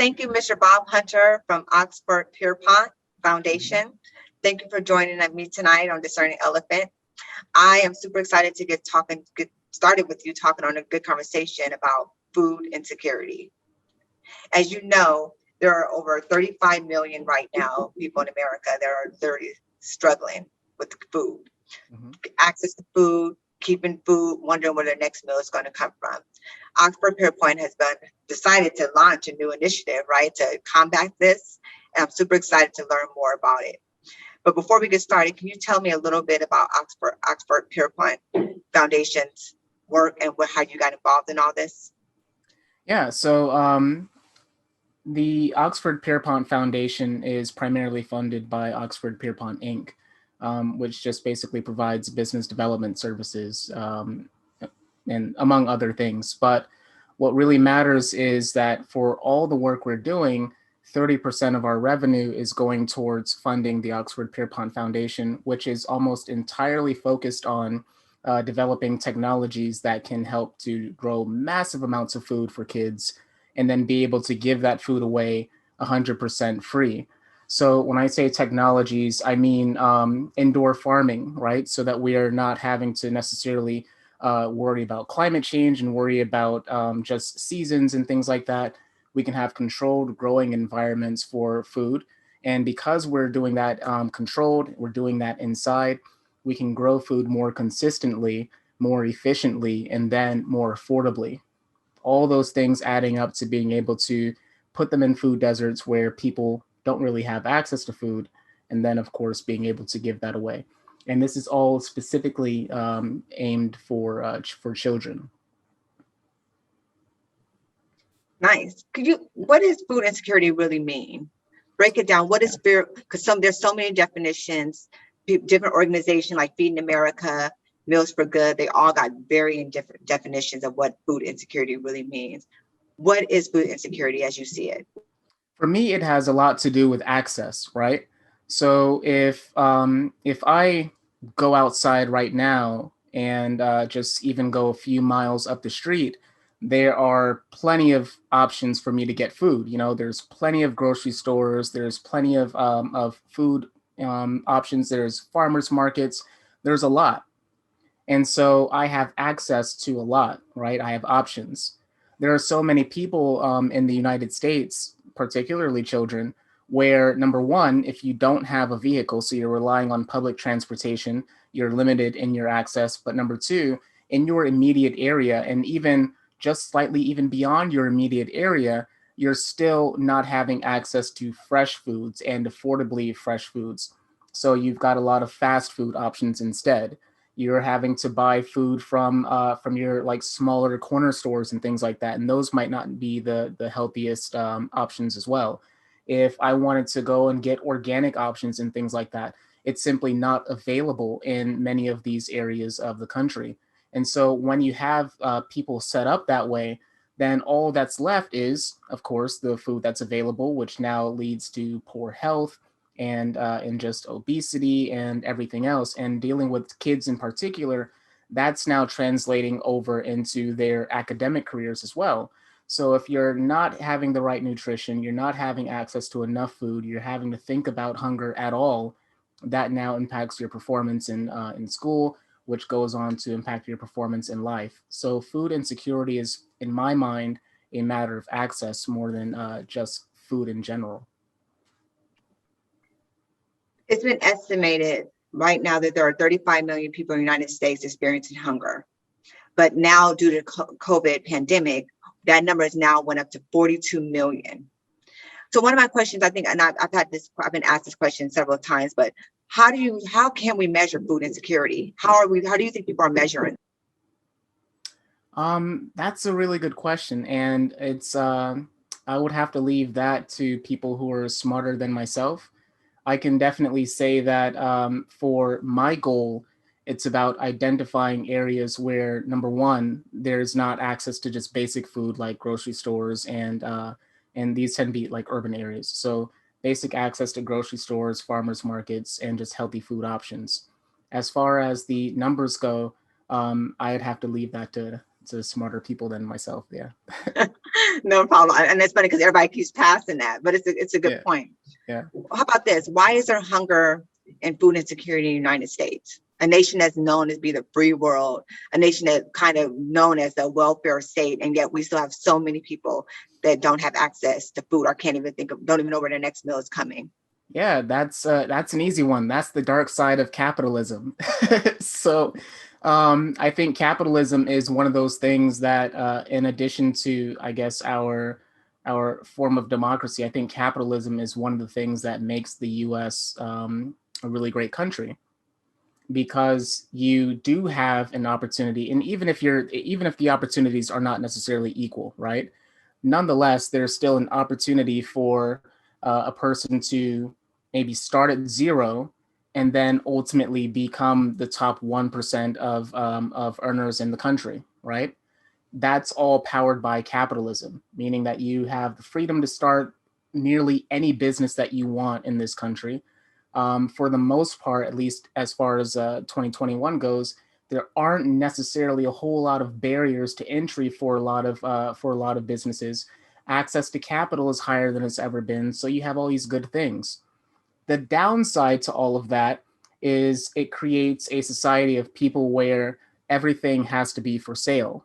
thank you, Mr. Bob Hunter from Oxford Pierpont Foundation. Thank you for joining me tonight on Discerning Elephant. I am super excited to get started with you talking on a good conversation about food insecurity. As you know, there are over 35 million right now people in America that are struggling with food, access to food, keeping food, wondering where their next meal is going to come from. Oxford Pierpont has decided to launch a new initiative, right, to combat this. And I'm super excited to learn more about it. But before we get started, can you tell me a little bit about Oxford Pierpont Foundation's work and how you got involved in all this? Yeah, so the Oxford Pierpont Foundation is primarily funded by Oxford Pierpont Inc., which just basically provides business development services and among other things. But what really matters is that for all the work we're doing, 30% of our revenue is going towards funding the Oxford Pierpont Foundation, which is almost entirely focused on developing technologies that can help to grow massive amounts of food for kids and then be able to give that food away 100% free. So when I say technologies, I mean indoor farming, right? So that we are not having to necessarily worry about climate change and worry about just seasons and things like that. We can have controlled growing environments for food. And because we're doing that controlled, we're doing that inside, we can grow food more consistently, more efficiently, and then more affordably. All those things adding up to being able to put them in food deserts where people don't really have access to food, and then of course being able to give that away. And this is all specifically aimed for children. Nice. What does food insecurity really mean? Break it down. What is fear? Because there's so many definitions. Different organizations like Feeding America, Meals for Good, they all got varying different definitions of what food insecurity really means. What is food insecurity as you see it? For me, it has a lot to do with access, right? So if I go outside right now and just even go a few miles up the street, there are plenty of options for me to get food. You know, there's plenty of grocery stores, there's plenty of food options, there's farmers markets, there's a lot. And so I have access to a lot, right? I have options. There are so many people in the United States, particularly children, where number one, if you don't have a vehicle, so you're relying on public transportation, you're limited in your access. But number two, in your immediate area, and even just slightly even beyond your immediate area, you're still not having access to fresh foods and affordably fresh foods. So you've got a lot of fast food options instead. You're having to buy food from your like smaller corner stores and things like that, and those might not be the healthiest options as well. If I wanted to go and get organic options and things like that, it's simply not available in many of these areas of the country. And so when you have people set up that way, then all that's left is, of course, the food that's available, which now leads to poor health and just obesity and everything else. And dealing with kids in particular, that's now translating over into their academic careers as well. So if you're not having the right nutrition, you're not having access to enough food, you're having to think about hunger at all, that now impacts your performance in school, which goes on to impact your performance in life. So food insecurity is, in my mind, a matter of access more than just food in general. It's been estimated right now that there are 35 million people in the United States experiencing hunger. But now, due to COVID pandemic, that number has now went up to 42 million. So one of my questions, I think, and I've been asked this question several times, but how can we measure food insecurity? How do you think people are measuring? That's a really good question, and it's I would have to leave that to people who are smarter than myself. I can definitely say that for my goal, it's about identifying areas where, number one, there's not access to just basic food like grocery stores, and these tend to be like urban areas. So basic access to grocery stores, farmers markets, and just healthy food options. As far as the numbers go, I'd have to leave that to smarter people than myself. Yeah. No problem. And it's funny because everybody keeps passing that, but it's a good point. Yeah. How about this? Why is there hunger and food insecurity in the United States? A nation that's known as be the free world, a nation that kind of known as a welfare state, and yet we still have so many people that don't have access to food or can't even don't even know where their next meal is coming. Yeah, that's an easy one. That's the dark side of capitalism. So, I think capitalism is one of those things that, in addition to, I guess, our form of democracy, I think capitalism is one of the things that makes the U.S. A really great country, because you do have an opportunity, and even if the opportunities are not necessarily equal, right? Nonetheless, there's still an opportunity for a person to maybe start at zero and then ultimately become the top 1% of earners in the country, right? That's all powered by capitalism, meaning that you have the freedom to start nearly any business that you want in this country. For the most part, at least as far as 2021 goes, there aren't necessarily a whole lot of barriers to entry for a lot of businesses. Access to capital is higher than it's ever been, so you have all these good things. The downside to all of that is it creates a society of people where everything has to be for sale.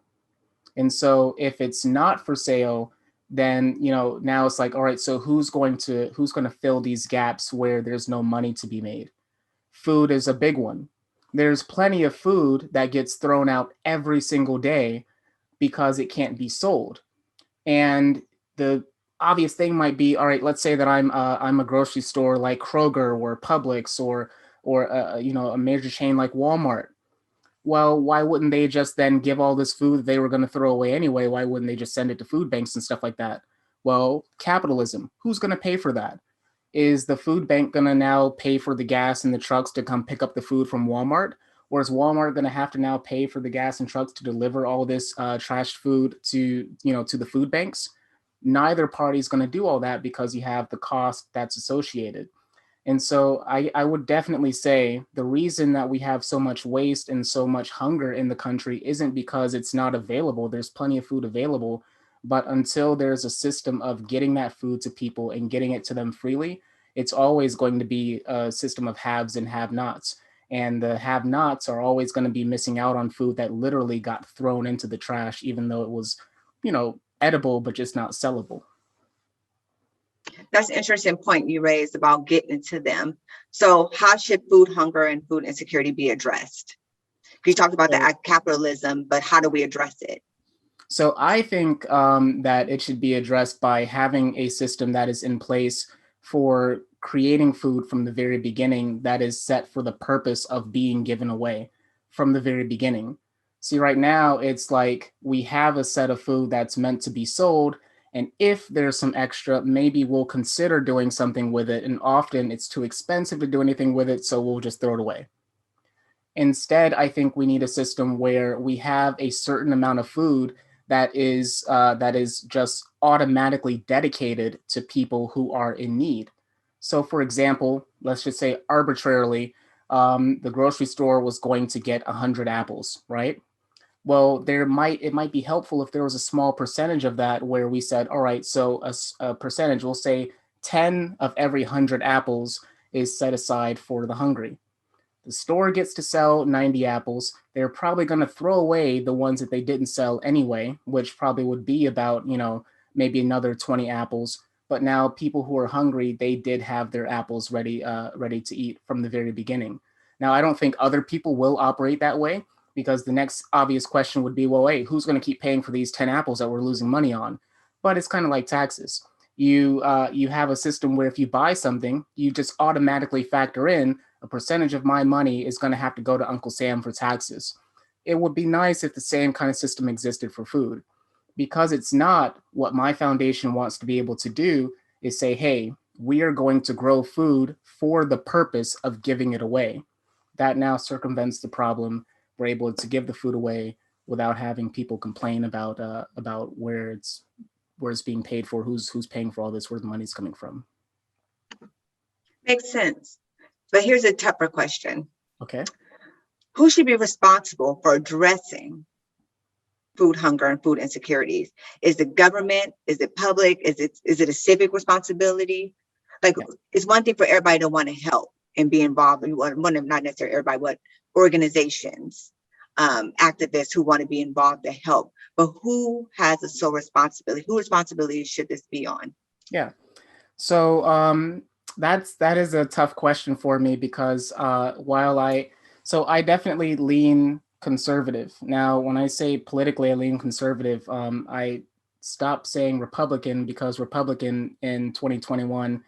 And so if it's not for sale, then now it's like, all right, so who's going to fill these gaps where there's no money to be made? Food is a big one. There's plenty of food that gets thrown out every single day because it can't be sold. And the obvious thing might be, all right, let's say that I'm a grocery store like Kroger or Publix or a major chain like Walmart. Well, why wouldn't they just then give all this food that they were going to throw away anyway? Why wouldn't they just send it to food banks and stuff like that? Well, capitalism. Who's going to pay for that? Is the food bank going to now pay for the gas and the trucks to come pick up the food from Walmart? Or is Walmart going to have to now pay for the gas and trucks to deliver all this trashed food to the food banks? Neither party is going to do all that because you have the cost that's associated. And so I would definitely say the reason that we have so much waste and so much hunger in the country isn't because it's not available. There's plenty of food available. But until there's a system of getting that food to people and getting it to them freely, it's always going to be a system of haves and have-nots. And the have-nots are always going to be missing out on food that literally got thrown into the trash, even though it was, edible, but just not sellable. That's an interesting point you raised about getting to them. So how should food hunger and food insecurity be addressed? You talked about the capitalism, but how do we address it? So I think that it should be addressed by having a system that is in place for creating food from the very beginning that is set for the purpose of being given away from the very beginning. See, right now, it's like we have a set of food that's meant to be sold. And if there's some extra, maybe we'll consider doing something with it. And often it's too expensive to do anything with it, so we'll just throw it away. Instead, I think we need a system where we have a certain amount of food that is just automatically dedicated to people who are in need. So, for example, let's just say arbitrarily, the grocery store was going to get 100 apples, right? Well, it might be helpful if there was a small percentage of that where we said, all right, so a percentage, we'll say 10 of every 100 apples is set aside for the hungry. The store gets to sell 90 apples. They're probably going to throw away the ones that they didn't sell anyway, which probably would be about, maybe another 20 apples. But now people who are hungry, they did have their apples ready to eat from the very beginning. Now, I don't think other people will operate that way, because the next obvious question would be, well, hey, who's going to keep paying for these 10 apples that we're losing money on? But it's kind of like taxes. You have a system where if you buy something, you just automatically factor in a percentage of my money is going to have to go to Uncle Sam for taxes. It would be nice if the same kind of system existed for food. Because it's not, what my foundation wants to be able to do is say, hey, we are going to grow food for the purpose of giving it away. That now circumvents the problem. We're able to give the food away without having people complain about where it's being paid for, who's paying for all this, where the money's coming from. Makes sense. But here's a tougher question. Okay. Who should be responsible for addressing food hunger and food insecurities? Is it government? Is it public? Is it a civic responsibility? Like, Yeah. it's one thing for everybody to want to help and be involved in one of, not necessarily everybody, but organizations, activists who want to be involved to help. But who has a sole responsibility? Whose responsibility should this be on? Yeah. So that is a tough question for me because I definitely lean conservative. Now, when I say politically I lean conservative, I stopped saying Republican because Republican in 2021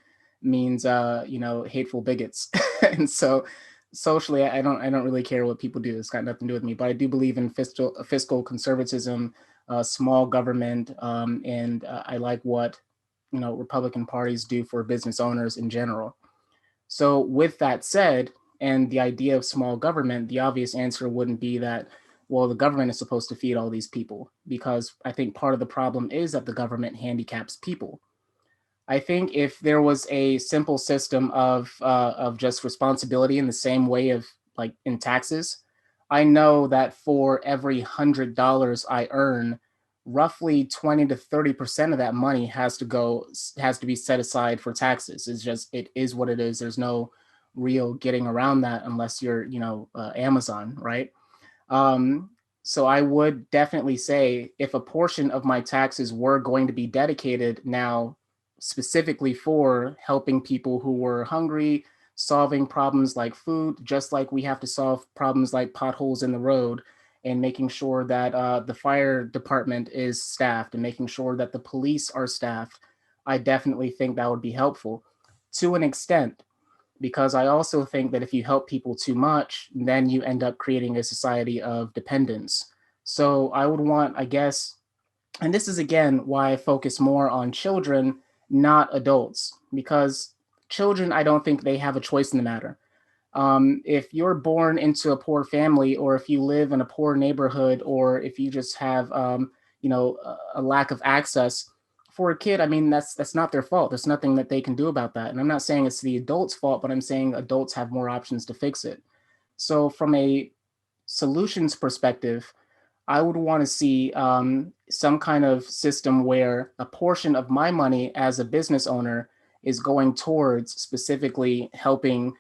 means hateful bigots, and so socially I don't really care what people do. It's got nothing to do with me. But I do believe in fiscal conservatism, small government, and I like what Republican parties do for business owners in general. So with that said, and the idea of small government, the obvious answer wouldn't be that, well, the government is supposed to feed all these people, because I think part of the problem is that the government handicaps people. I think if there was a simple system of just responsibility in the same way of like in taxes, I know that for every $100 I earn, roughly 20 to 30% of that money has to be set aside for taxes. It is what it is. There's no real getting around that unless you're Amazon, right? Um, so I would definitely say if a portion of my taxes were going to be dedicated now specifically for helping people who were hungry, solving problems like food, just like we have to solve problems like potholes in the road, and making sure that the fire department is staffed and making sure that the police are staffed, I definitely think that would be helpful to an extent, because I also think that if you help people too much, then you end up creating a society of dependence. So I would want, I guess, and this is again why I focus more on children, not adults, because children, I don't think they have a choice in the matter. If you're born into a poor family, or if you live in a poor neighborhood, or if you just have, a lack of access for a kid, I mean, that's not their fault. There's nothing that they can do about that. And I'm not saying it's the adult's fault, but I'm saying adults have more options to fix it. So from a solutions perspective, I would want to see some kind of system where a portion of my money as a business owner is going towards specifically helping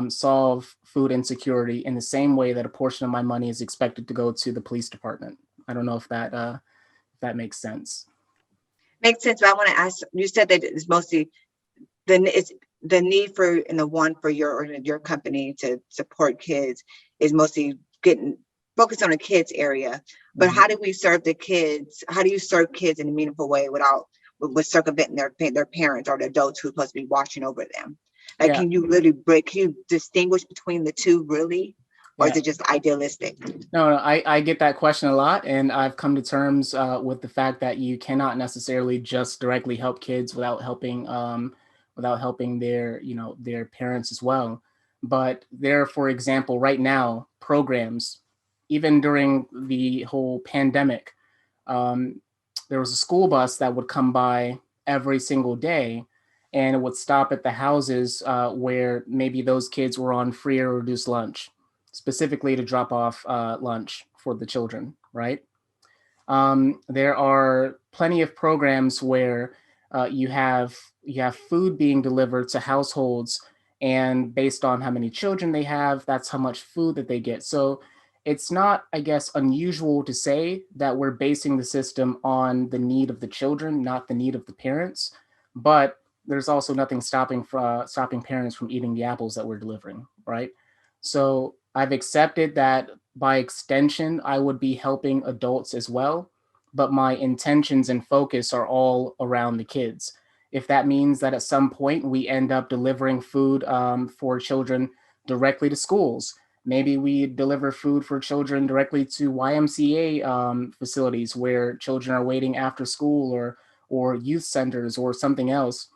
solve food insecurity in the same way that a portion of my money is expected to go to the police department. I don't know if that makes sense. Makes sense. But I want to ask, you said that it's mostly it's the need for and the one for your company to support kids is mostly getting focused on the kids area. But Mhm. how do we serve the kids? How do you serve kids in a meaningful way without with circumventing their parents or the adults who are supposed to be watching over them? Like, Yeah, can you literally break? Can you distinguish between the two really, or is yeah. it just idealistic? No, I get that question a lot, and I've come to terms with the fact that you cannot necessarily just directly help kids without helping their parents as well. But there, for example, right now, programs, even during the whole pandemic, um, there was a school bus that would come by every single day, and it would stop at the houses where maybe those kids were on free or reduced lunch, specifically to drop off lunch for the children, right? There are plenty of programs where you have food being delivered to households, and based on how many children they have, that's how much food that they get. So it's not, I guess, unusual to say that we're basing the system on the need of the children, not the need of the parents. But there's also nothing stopping parents from eating the apples that we're delivering, right? So I've accepted that by extension, I would be helping adults as well, but my intentions and focus are all around the kids. If that means that at some point we end up delivering food for children directly to schools, maybe we deliver food for children directly to YMCA facilities where children are waiting after school, or youth centers or something else.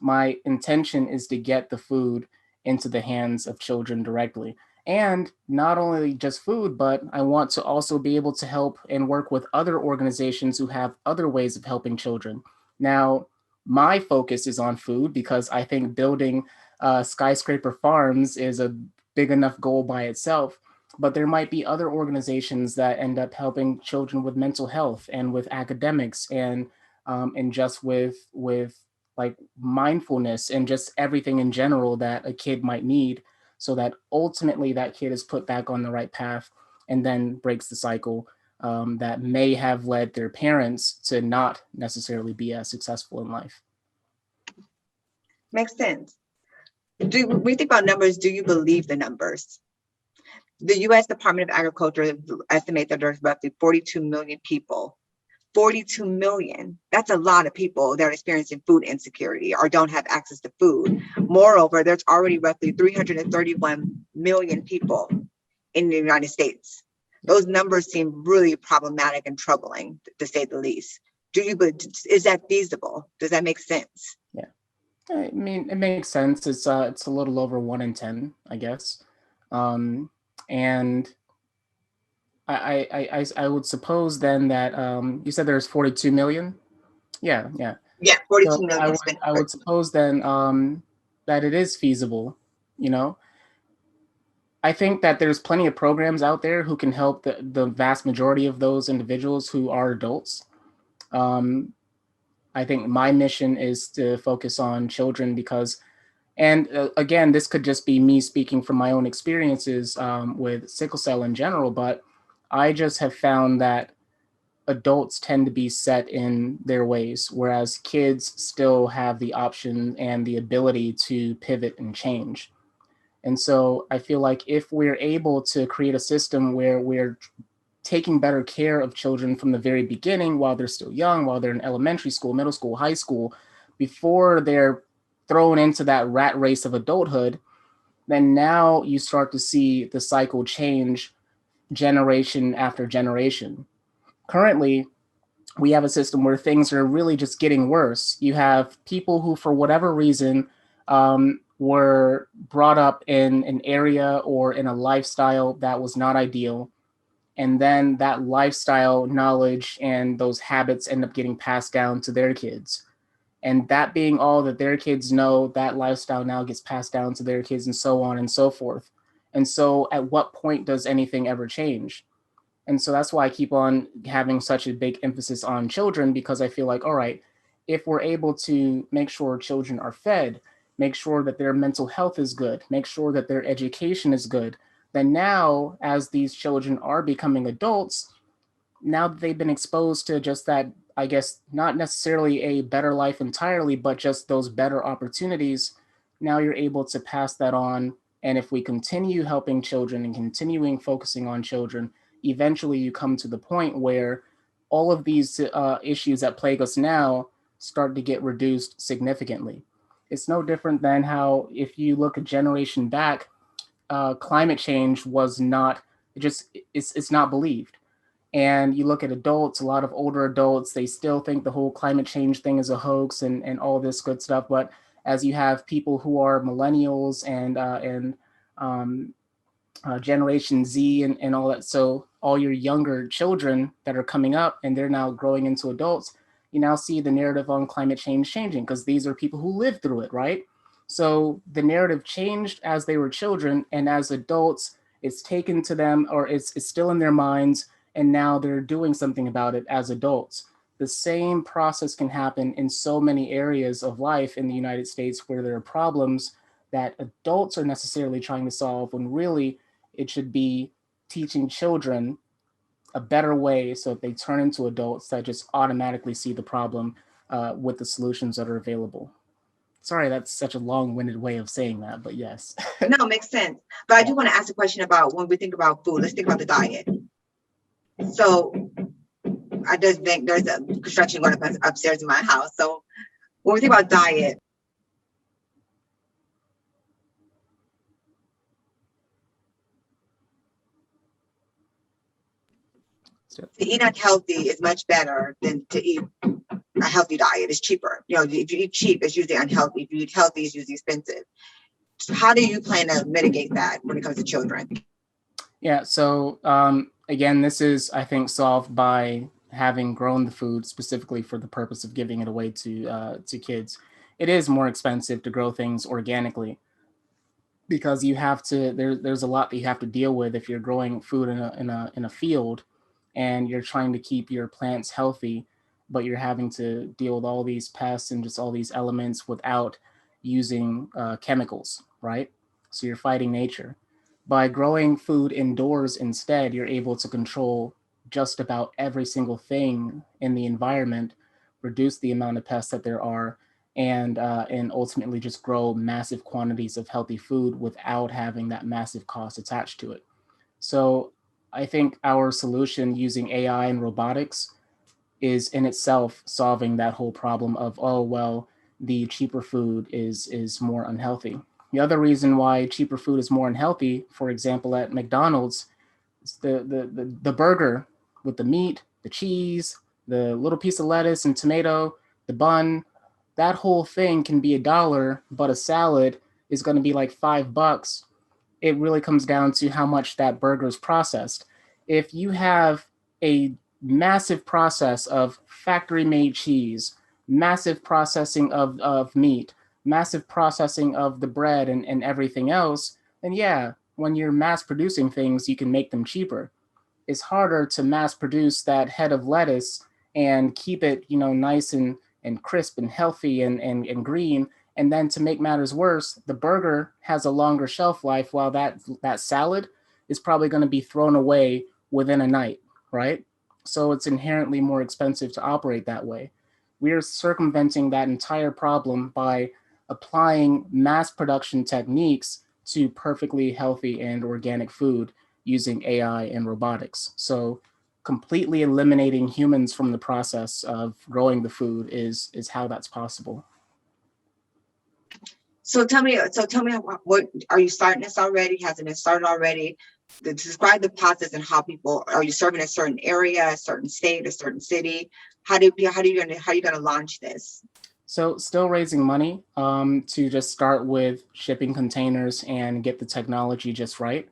My intention is to get the food into the hands of children directly. And not only just food, but I want to also be able to help and work with other organizations who have other ways of helping children. Now, my focus is on food because I think building skyscraper farms is a big enough goal by itself. but there might be other organizations that end up helping children with mental health and with academics and just with like mindfulness and just everything in general that a kid might need, so that ultimately that kid is put back on the right path and then breaks the cycle that may have led their parents to not necessarily be as successful in life. Makes sense. When we think about numbers, do you believe the numbers? The U.S. Department of Agriculture estimates that there's roughly 42 million people. 42 million. That's a lot of people that are experiencing food insecurity or don't have access to food. Moreover, there's already roughly 331 million people in the United States. Those numbers seem really problematic and troubling, to say the least. Is that feasible? Does that make sense? Yeah, I mean, it makes sense. It's a little over 1 in 10, I guess, and I would suppose then that you said there's 42 million. Yeah, yeah. Yeah, 42 So million. I would suppose then that it is feasible. You know, I think that there's plenty of programs out there who can help the vast majority of those individuals who are adults. Um, I think my mission is to focus on children because, and again, this could just be me speaking from my own experiences with sickle cell in general, but I just have found that adults tend to be set in their ways, whereas kids still have the option and the ability to pivot and change. And so I feel like if we're able to create a system where we're taking better care of children from the very beginning while they're still young, while they're in elementary school, middle school, high school, before they're thrown into that rat race of adulthood, then now you start to see the cycle change generation after generation. Currently, we have a system where things are really just getting worse. You have people who, for whatever reason, were brought up in an area or in a lifestyle that was not ideal. And then that lifestyle knowledge and those habits end up getting passed down to their kids. And that being all that their kids know, that lifestyle now gets passed down to their kids and so on and so forth. And so at what point does anything ever change? And so that's why I keep on having such a big emphasis on children, because I feel like, all right, if we're able to make sure children are fed, make sure that their mental health is good, make sure that their education is good, then now as these children are becoming adults, now that they've been exposed to just that, I guess, not necessarily a better life entirely, but just those better opportunities, now you're able to pass that on. And if we continue helping children and continuing focusing on children, eventually you come to the point where all of these issues that plague us now start to get reduced significantly. It's no different than how, if you look a generation back, climate change was not, it's not believed. And you look at adults, a lot of older adults, they still think the whole climate change thing is a hoax and all this good stuff. But as you have people who are millennials and Generation Z and all that, so all your younger children that are coming up and they're now growing into adults, you now see the narrative on climate change changing because these are people who lived through it, right? So the narrative changed as they were children, and as adults, it's taken to them, or it's still in their minds, and now they're doing something about it as adults. The same process can happen in so many areas of life in the United States where there are problems that adults are necessarily trying to solve, when really it should be teaching children a better way so that they turn into adults that just automatically see the problem with the solutions that are available. Sorry, that's such a long-winded way of saying that, but yes. No, it makes sense. But I do want to ask a question about when we think about food, let's think about the diet. So I just think there's a construction going up upstairs in my house. So when we think about diet, to eat unhealthy is much better than to eat a healthy diet. It's cheaper. You know, if you eat cheap, it's usually unhealthy. If you eat healthy, it's usually expensive. So how do you plan to mitigate that when it comes to children? Yeah, so again, this is, I think, solved by having grown the food specifically for the purpose of giving it away to kids. It is more expensive to grow things organically, because you have to there's a lot that you have to deal with if you're growing food in a field and you're trying to keep your plants healthy, but you're having to deal with all these pests and just all these elements without using chemicals, right? So you're fighting nature. By growing food indoors instead, you're able to control just about every single thing in the environment, reduce the amount of pests that there are, and ultimately just grow massive quantities of healthy food without having that massive cost attached to it. So I think our solution using AI and robotics is in itself solving that whole problem of, oh well, the cheaper food is more unhealthy. The other reason why cheaper food is more unhealthy, for example, at McDonald's, is the burger with the meat, the cheese, the little piece of lettuce and tomato, the bun, that whole thing can be $1, but a salad is going to be like $5. It really comes down to how much that burger is processed. If you have a massive process of factory made cheese, massive processing of meat, massive processing of the bread and everything else, then yeah, when you're mass producing things, you can make them cheaper. It's harder to mass produce that head of lettuce and keep it, nice and crisp and healthy and green. And then to make matters worse, the burger has a longer shelf life while that salad is probably going to be thrown away within a night, right? So it's inherently more expensive to operate that way. We are circumventing that entire problem by applying mass production techniques to perfectly healthy and organic food using AI and robotics. So completely eliminating humans from the process of growing the food is how that's possible. So tell me, what are you starting this already? Has it been started already? Describe the process and how people are you serving a certain area, a certain state, a certain city? How are you gonna launch this? So still raising money to just start with shipping containers and get the technology just right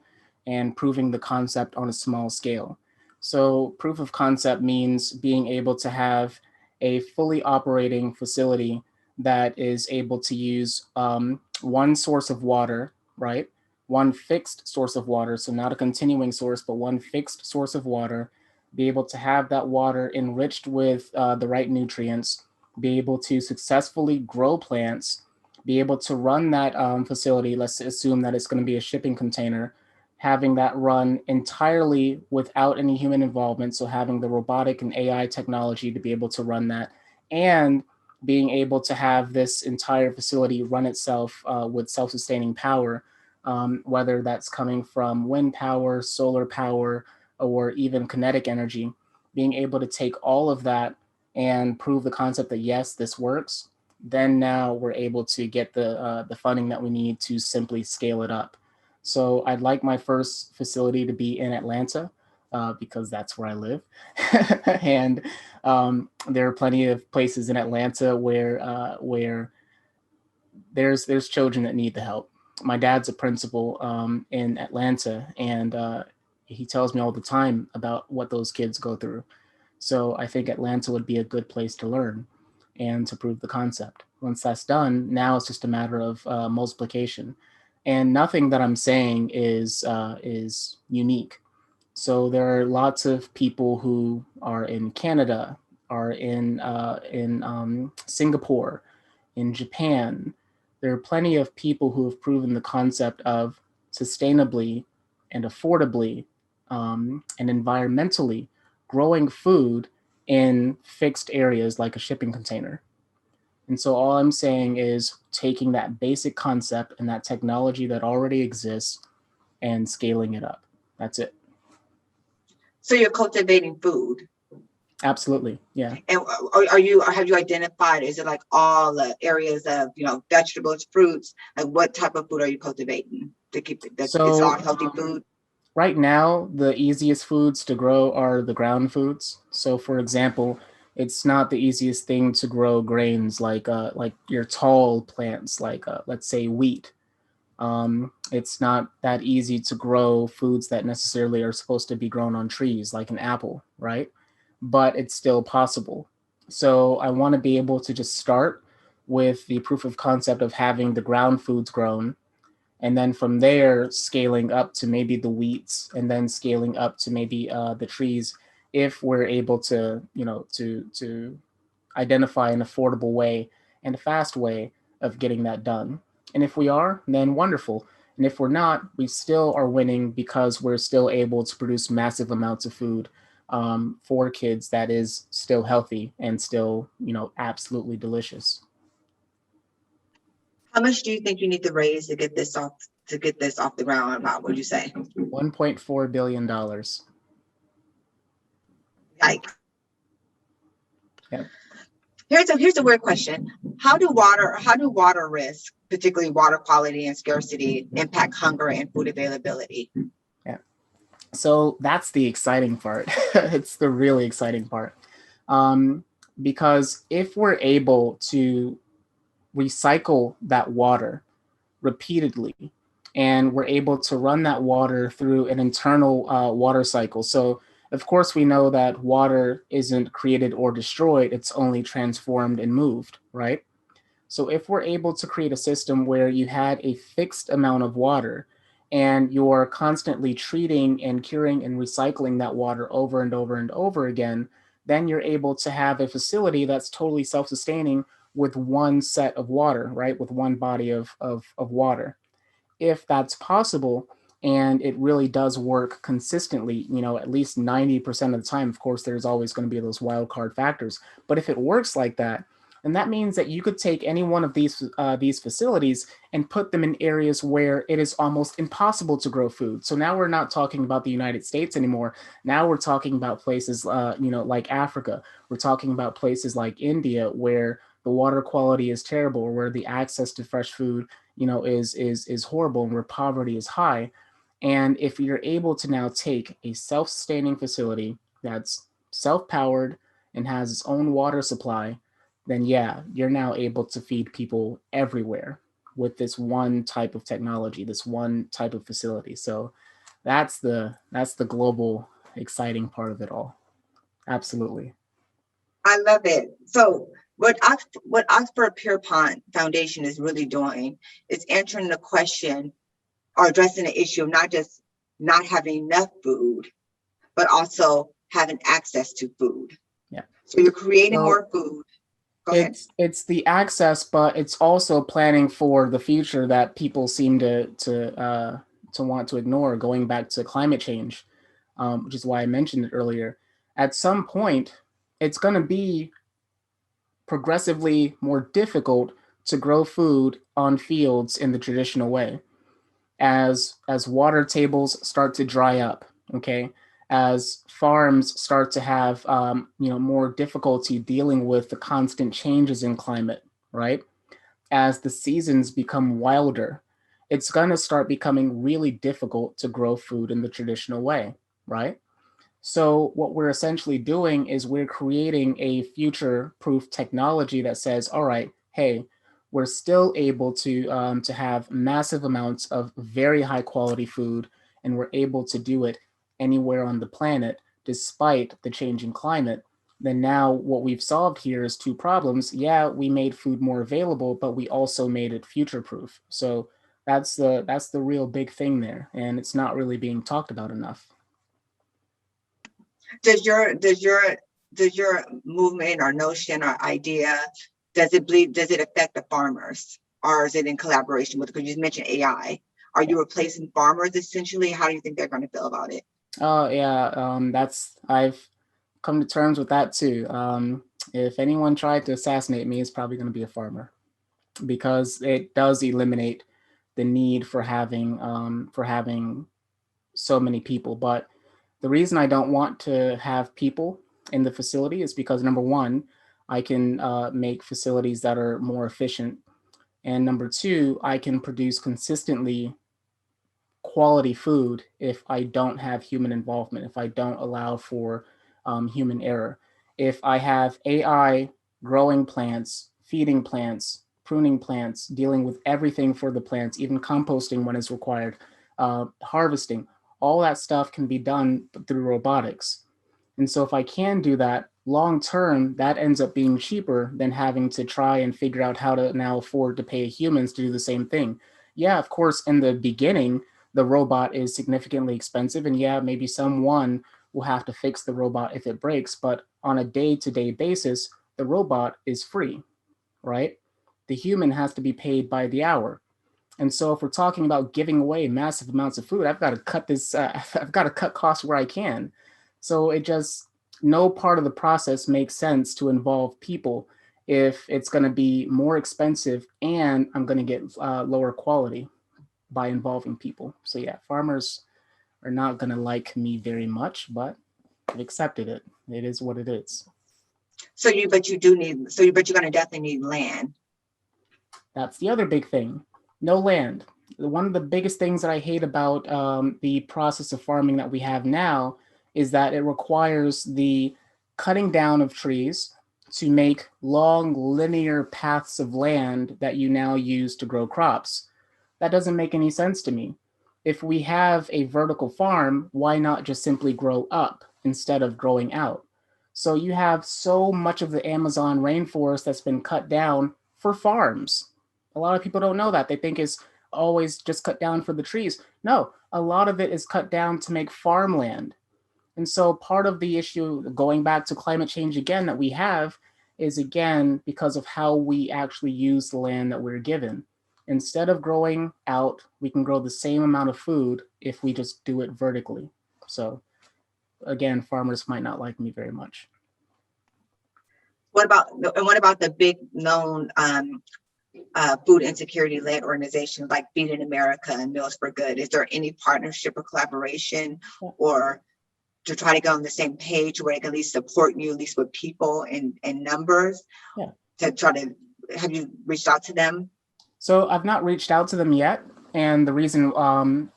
and proving the concept on a small scale. So proof of concept means being able to have a fully operating facility that is able to use one source of water, right? One fixed source of water, so not a continuing source, but one fixed source of water, be able to have that water enriched with the right nutrients, be able to successfully grow plants, be able to run that facility. Let's assume that it's going to be a shipping container, having that run entirely without any human involvement. So having the robotic and AI technology to be able to run that, and being able to have this entire facility run itself with self-sustaining power, whether that's coming from wind power, solar power, or even kinetic energy, being able to take all of that and prove the concept that yes, this works, then now we're able to get the funding that we need to simply scale it up. So I'd like my first facility to be in Atlanta because that's where I live, and there are plenty of places in Atlanta where there's children that need the help. My dad's a principal in Atlanta, and he tells me all the time about what those kids go through. So I think Atlanta would be a good place to learn and to prove the concept. Once that's done, now it's just a matter of multiplication. And nothing that I'm saying is unique. So there are lots of people who are in Canada, are in Singapore, in Japan. There are plenty of people who have proven the concept of sustainably and affordably and environmentally growing food in fixed areas like a shipping container. And so all I'm saying is taking that basic concept and that technology that already exists and scaling it up. That's it. So you're cultivating food. Absolutely. Yeah. And have you identified, is it like all the areas of, vegetables, fruits? Like what type of food are you cultivating to keep it, that it's all So healthy food? right now, the easiest foods to grow are the ground foods. So for example, it's not the easiest thing to grow grains like your tall plants like let's say wheat. It's not that easy to grow foods that necessarily are supposed to be grown on trees, like an apple, right? But it's still possible. So I want to be able to just start with the proof of concept of having the ground foods grown And then from there, scaling up to maybe the wheats, and then scaling up to maybe the trees, if we're able to, to identify an affordable way and a fast way of getting that done. And if we are, then wonderful. And if we're not, we still are winning because we're still able to produce massive amounts of food for kids that is still healthy and still, absolutely delicious. How much do you think you need to raise to get this off the ground? About, would you say? $1.4 billion. Like, Yeah. here's a weird question. How do water risk, particularly water quality and scarcity, impact hunger and food availability? Yeah. So that's the exciting part. It's the really exciting part. Because if we're able to recycle that water repeatedly, and we're able to run that water through an internal water cycle. So, of course, we know that water isn't created or destroyed, it's only transformed and moved, right? So, if we're able to create a system where you had a fixed amount of water and you're constantly treating and curing and recycling that water over and over and over again, then you're able to have a facility that's totally self sustaining with one set of water, right? With one body of water. If that's possible and it really does work consistently, at least 90% of the time. Of course, there's always going to be those wild card factors, but if it works like that, and that means that you could take any one of these facilities and put them in areas where it is almost impossible to grow food. So now we're not talking about the United States anymore. Now we're talking about places, like Africa. We're talking about places like India, where the water quality is terrible, or where the access to fresh food, is horrible, and where poverty is high. And if you're able to now take a self-sustaining facility that's self-powered and has its own water supply, then yeah, you're now able to feed people everywhere with this one type of technology, this one type of facility. So that's the global exciting part of it all. Absolutely. I love it. So what Oxford Pierpont Foundation is really doing is answering the question or addressing the issue of not just not having enough food, but also having access to food. Yeah. So you're creating So more food. Go ahead. it's the access, but it's also planning for the future that people seem to want to ignore. Going back to climate change, which is why I mentioned it earlier. At some point, it's going to be progressively more difficult to grow food on fields in the traditional way as water tables start to dry up. Okay, as farms start to have more difficulty dealing with the constant changes in climate, right? As the seasons become wilder, it's going to start becoming really difficult to grow food in the traditional way, right? So what we're essentially doing is we're creating a future-proof technology that says, all right, hey, we're still able to have massive amounts of very high quality food, and we're able to do it anywhere on the planet despite the changing climate. Then now what we've solved here is two problems. Yeah, we made food more available, but we also made it future-proof. So that's the real big thing there, and it's not really being talked about enough. Does your movement or notion or idea, does it affect the farmers, or is it in collaboration with, because you mentioned AI? Are you replacing farmers essentially? How do you think they're going to feel about it? Oh yeah, I've come to terms with that too. If anyone tried to assassinate me, it's probably going to be a farmer, because it does eliminate the need for having so many people. But the reason I don't want to have people in the facility is because, number one, I can make facilities that are more efficient, and number two, I can produce consistently quality food if I don't have human involvement, if I don't allow for human error. If I have AI growing plants, feeding plants, pruning plants, dealing with everything for the plants, even composting when it's required, harvesting, all that stuff can be done through robotics. And so if I can do that long term, that ends up being cheaper than having to try and figure out how to now afford to pay humans to do the same thing. yeah, of course, in the beginning, the robot is significantly expensive. And yeah, maybe someone will have to fix the robot if it breaks. But on a day to day basis, the robot is free, right? The human has to be paid by the hour. And so if we're talking about giving away massive amounts of food, I've got to cut this, I've got to cut costs where I can. So it just, no part of the process makes sense to involve people if it's going to be more expensive and I'm going to get lower quality by involving people. So yeah, farmers are not going to like me very much, but I've accepted it. It is what it is. But you do need, but you're gonna definitely need land. That's the other big thing. No land. One of the biggest things that I hate about the process of farming that we have now is that it requires the cutting down of trees to make long linear paths of land that you now use to grow crops. That doesn't make any sense to me. If we have a vertical farm, why not just simply grow up instead of growing out? So you have so much of the Amazon rainforest that's been cut down for farms. A lot of people don't know that. They think it's always just cut down for the trees. No, a lot of it is cut down to make farmland. And so part of the issue, going back to climate change again, that we have is again because of how we actually use the land that we're given. Instead of growing out, we can grow the same amount of food if we just do it vertically. So again, farmers might not like me very much. What about the big known food insecurity led organizations like Feeding America and Meals for Good? Is there any partnership or collaboration, or to try to get on the same page where they can at least support you, at least with people and numbers? Yeah. To try to, have you reached out to them? So I've not reached out to them yet. And the reason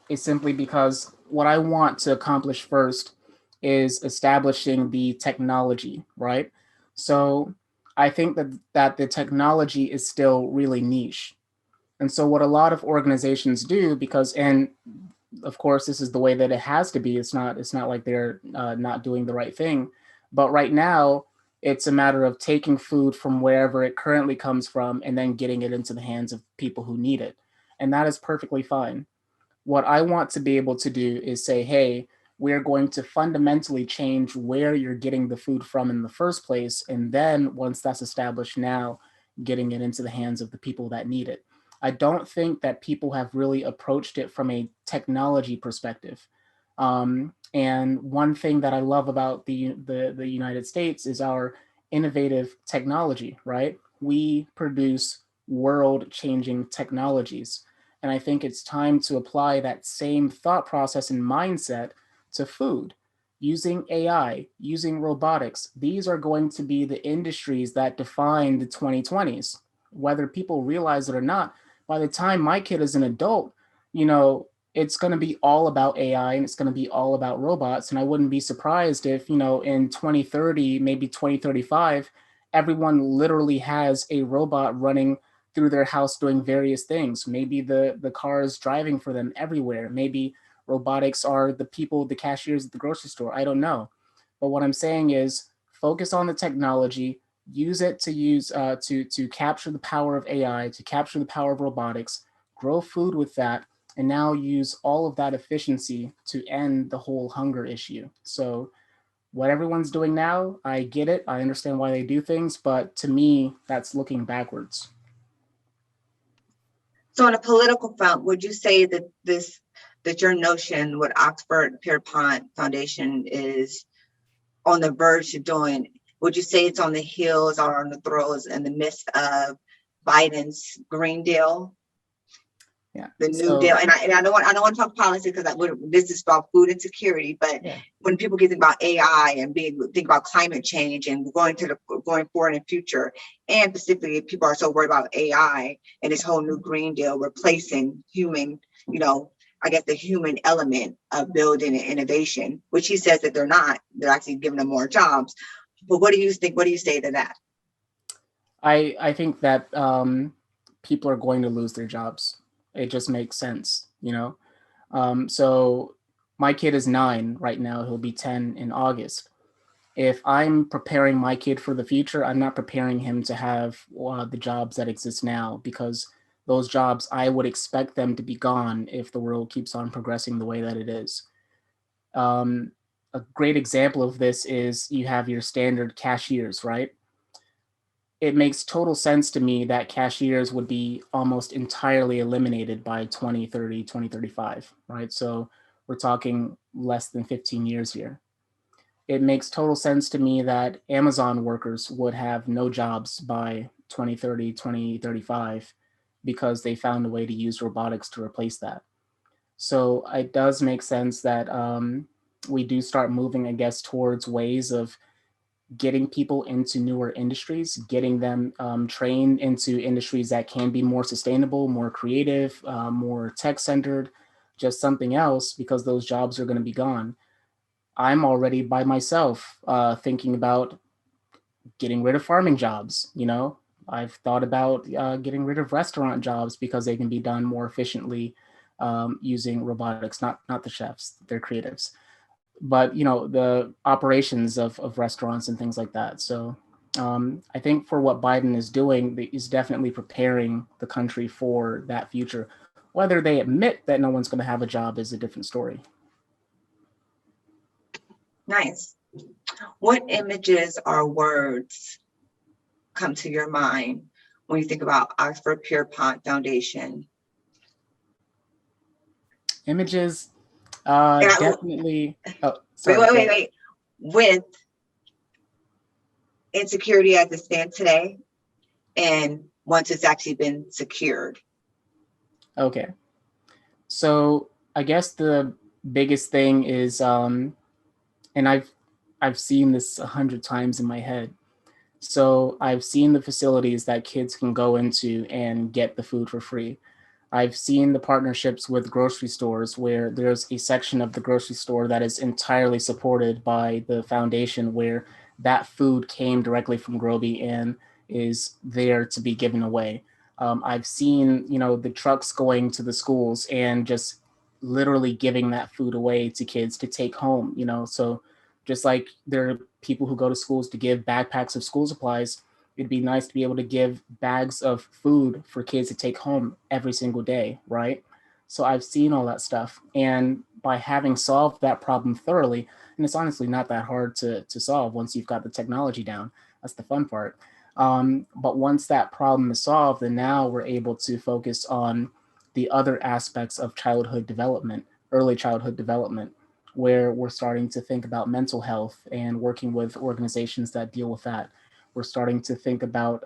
is simply because what I want to accomplish first is establishing the technology, right? So I think that the technology is still really niche. And so what a lot of organizations do, because, and of course, this is the way that it has to be. It's not like they're not doing the right thing. But right now, it's a matter of taking food from wherever it currently comes from and then getting it into the hands of people who need it. And that is perfectly fine. What I want to be able to do is say, hey, we're going to fundamentally change where you're getting the food from in the first place. And then once that's established, now getting it into the hands of the people that need it. I don't think that people have really approached it from a technology perspective. And one thing that I love about the United States is our innovative technology, right? We produce world-changing technologies. And I think it's time to apply that same thought process and mindset to food. Using AI, using robotics, these are going to be the industries that define the 2020s. Whether people realize it or not, by the time my kid is an adult, you know, it's going to be all about AI and it's going to be all about robots. And I wouldn't be surprised if, you know, in 2030, maybe 2035, everyone literally has a robot running through their house doing various things. Maybe the car is driving for them everywhere. Maybe robotics are the people, the cashiers at the grocery store. I don't know. But what I'm saying is focus on the technology, use it to capture the power of AI, to capture the power of robotics, grow food with that, and now use all of that efficiency to end the whole hunger issue. So what everyone's doing now, I get it. I understand why they do things, but to me, that's looking backwards. So on a political front, would you say that your notion, what Oxford Pierpont Foundation is on the verge of doing, would you say it's on the heels or on the throes in the midst of Biden's Green Deal? Yeah. The New Deal, and I don't want to talk politics because this is about food insecurity. But yeah, when people think about AI and think about climate change and going forward in the future, and specifically people are so worried about AI and this whole new Green Deal replacing human, you know, I guess the human element of building and innovation, which he says that they're not. They're actually giving them more jobs. But what do you think? What do you say to that? I think that people are going to lose their jobs. It just makes sense, you know? So my kid is 9 right now. He'll be 10 in August. If I'm preparing my kid for the future, I'm not preparing him to have the jobs that exist now, because those jobs, I would expect them to be gone if the world keeps on progressing the way that it is. Um, a great example of this is you have your standard cashiers, right? It makes total sense to me that cashiers would be almost entirely eliminated by 2030, 2035, right? So we're talking less than 15 years here. It makes total sense to me that Amazon workers would have no jobs by 2030, 2035, because they found a way to use robotics to replace that. So it does make sense that we do start moving, I guess, towards ways of getting people into newer industries, getting them trained into industries that can be more sustainable, more creative, more tech centered, just something else, because those jobs are going to be gone. I'm already by myself thinking about getting rid of farming jobs. I've thought about getting rid of restaurant jobs because they can be done more efficiently using robotics, not the chefs, they're creatives, but the operations of restaurants and things like that. So I think for what Biden is doing, he's definitely preparing the country for that future. Whether they admit that no one's going to have a job is a different story. Nice. What images or words come to your mind when you think about Oxford Pierpont Foundation? Images, And definitely. Oh, wait, sorry. wait. With insecurity as it stands today, and once it's actually been secured. Okay. So I guess the biggest thing is, and I've seen this 100 times in my head. So I've seen the facilities that kids can go into and get the food for free. I've seen the partnerships with grocery stores where there's a section of the grocery store that is entirely supported by the foundation, where that food came directly from Groby and is there to be given away. I've seen, the trucks going to the schools and just literally giving that food away to kids to take home. So just like there are people who go to schools to give backpacks of school supplies, it'd be nice to be able to give bags of food for kids to take home every single day, right? So I've seen all that stuff. And by having solved that problem thoroughly, and it's honestly not that hard to solve once you've got the technology down, that's the fun part. But once that problem is solved, then now we're able to focus on the other aspects of childhood development, early childhood development, where we're starting to think about mental health and working with organizations that deal with that. We're starting to think about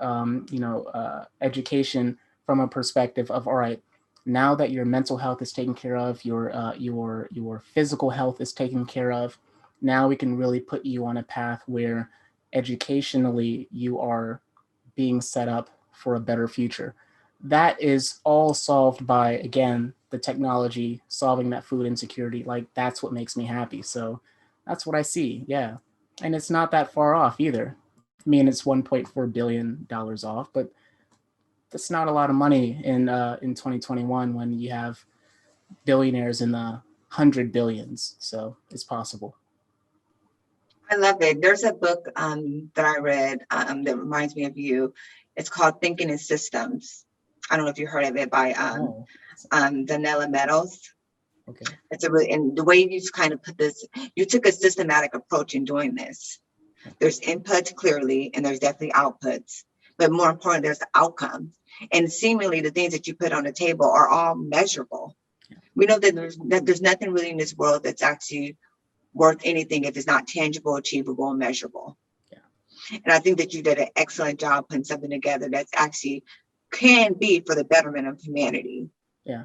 education from a perspective of, all right, now that your mental health is taken care of, your physical health is taken care of, now we can really put you on a path where educationally you are being set up for a better future. That is all solved by, again, the technology solving that food insecurity. Like, that's what makes me happy. So that's what I see. Yeah. And it's not that far off either. I mean, it's $1.4 billion off, but that's not a lot of money in 2021 when you have billionaires in the hundred billions. So it's possible. I love it. There's a book that I read that reminds me of you. It's called Thinking in Systems. I don't know if you heard of it, by Danella Meadows. Okay. It's and the way you kind of put this, you took a systematic approach in doing this. There's inputs clearly, and there's definitely outputs, but more important, there's the outcomes. And seemingly the things that you put on the table are all measurable. We know that there's nothing really in this world that's actually worth anything if it's not tangible, achievable, and measurable. Yeah. And I think that you did an excellent job putting something together that's actually can be for the betterment of humanity. Yeah.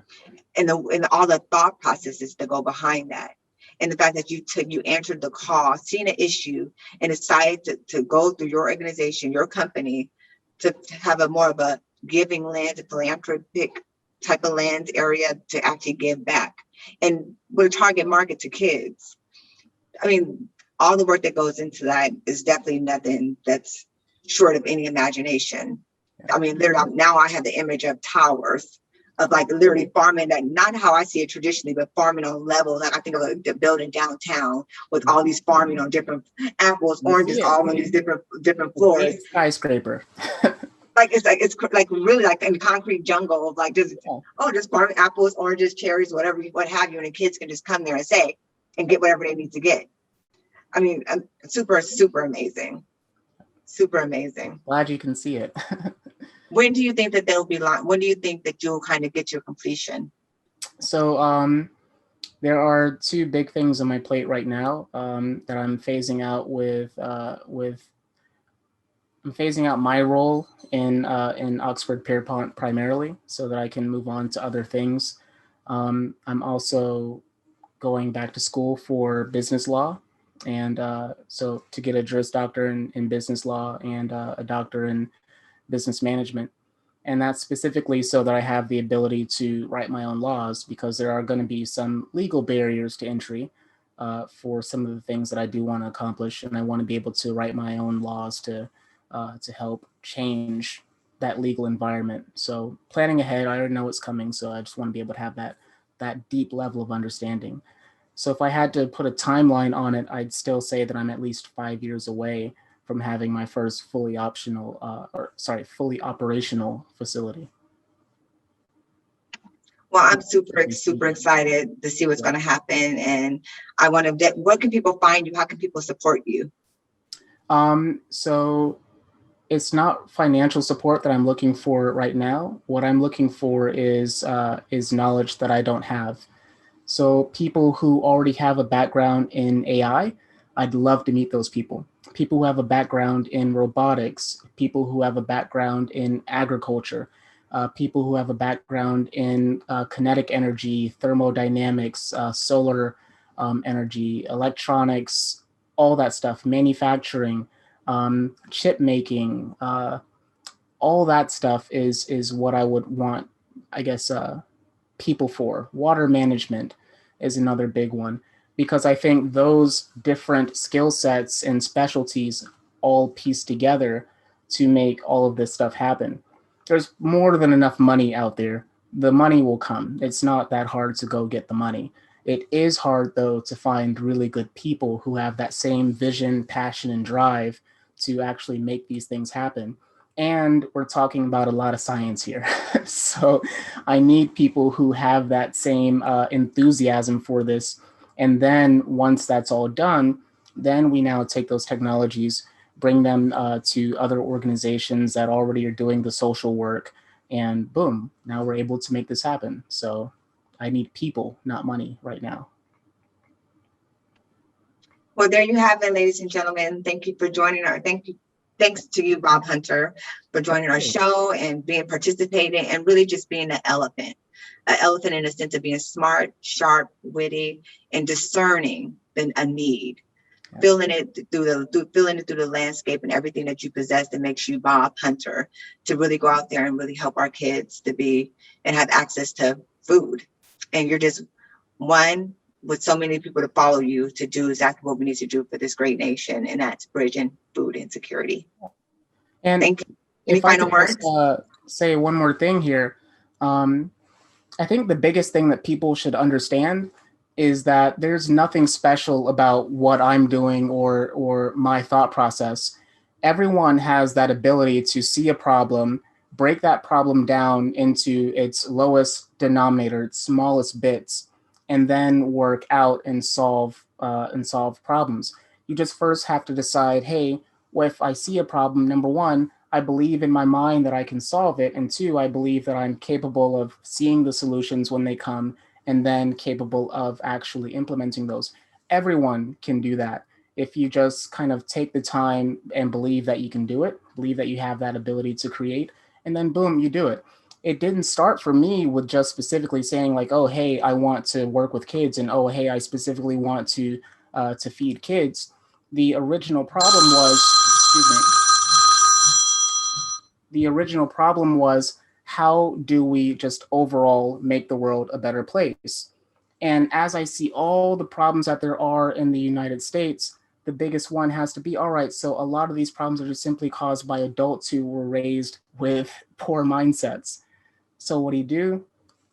And all the thought processes that go behind that. And the fact that you answered the call, seen an issue, and decided to go through your organization, your company, to have a more of a giving lens, a philanthropic type of lens area to actually give back. And we're target market to kids. I mean, all the work that goes into that is definitely nothing that's short of any imagination. I mean, now I have the image of towers, of like literally farming, that not how I see it traditionally, but farming on level. Like I think of the building downtown with all these farming on different apples, oranges, all on these different floors. Skyscraper. Like really like in concrete jungle of like just Yeah. just farming apples, oranges, cherries, whatever, what have you, and the kids can just come there and say and get whatever they need to get. I mean, super amazing, super amazing. Glad you can see it. When do you think that they'll be like? When do you think that you'll kind of get your completion? So there are two big things on my plate right now that I'm phasing out with I'm phasing out my role in Oxford Pierpont primarily, so that I can move on to other things. I'm also going back to school for business law, and so to get a Juris Doctor in business law and a doctor in business management. And that's specifically so that I have the ability to write my own laws, because there are going to be some legal barriers to entry for some of the things that I do want to accomplish, and I want to be able to write my own laws to help change that legal environment. So planning ahead, I already know what's coming, so I just want to be able to have that deep level of understanding. So if I had to put a timeline on it, I'd still say that I'm at least 5 years away from having my first fully fully operational facility. Well, I'm super excited to see what's going to happen, and I want to. Where can people find you? How can people support you? So it's not financial support that I'm looking for right now. What I'm looking for is knowledge that I don't have. So people who already have a background in AI, I'd love to meet those people. People who have a background in robotics, people who have a background in agriculture, people who have a background in kinetic energy, thermodynamics, solar energy, electronics, all that stuff, manufacturing, chip making, all that stuff is what I would want, I guess, people for. Water management is another big one, because I think those different skill sets and specialties all piece together to make all of this stuff happen. There's more than enough money out there. The money will come. It's not that hard to go get the money. It is hard, though, to find really good people who have that same vision, passion, and drive to actually make these things happen. And we're talking about a lot of science here. So I need people who have that same enthusiasm for this. And then once that's all done, then we now take those technologies, bring them to other organizations that already are doing the social work, and boom, now we're able to make this happen. So I need people, not money right now. Well, there you have it, ladies and gentlemen. Thank you for joining our. Thanks to you, Bob Hunter, for joining our show and participating and really just being an elephant in the sense of being smart, sharp, witty, and discerning than a need. Feeling it through the landscape and everything that you possess that makes you Bob Hunter, to really go out there and really help our kids to be and have access to food. And you're just one with so many people to follow you to do exactly what we need to do for this great nation, and that's bridging food insecurity. And thank you. Any final words? Say one more thing here. I think the biggest thing that people should understand is that there's nothing special about what I'm doing or my thought process. Everyone has that ability to see a problem, break that problem down into its lowest denominator, its smallest bits, and then work out and solve problems. You just first have to decide, hey, well, if I see a problem, number one, I believe in my mind that I can solve it, and two, I believe that I'm capable of seeing the solutions when they come, and then capable of actually implementing those. Everyone can do that if you just kind of take the time and believe that you can do it, believe that you have that ability to create, and then boom, you do it. It didn't start for me with just specifically saying like, oh, hey, I want to work with kids, and oh, hey, I specifically want to feed kids. The original problem was, how do we just overall make the world a better place? And as I see all the problems that there are in the United States, the biggest one has to be, all right, so a lot of these problems are just simply caused by adults who were raised with poor mindsets. So what do?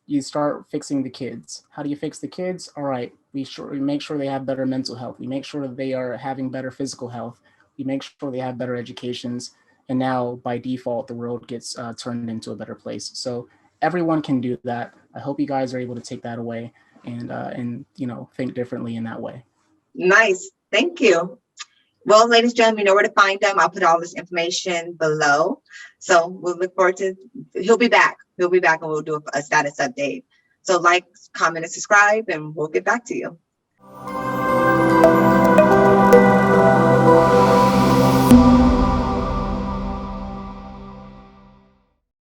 You start fixing the kids. How do you fix the kids? All right, we make sure they have better mental health. We make sure that they are having better physical health. We make sure they have better educations. and now by default the world gets turned into a better place. So everyone can do that. I hope you guys are able to take that away and think differently in that way. Nice. Thank you. Well, ladies and gentlemen, you know where to find them. I'll put all this information below. So we'll look forward to, he'll be back. He'll be back and we'll do a status update. So like, comment, and subscribe, and we'll get back to you.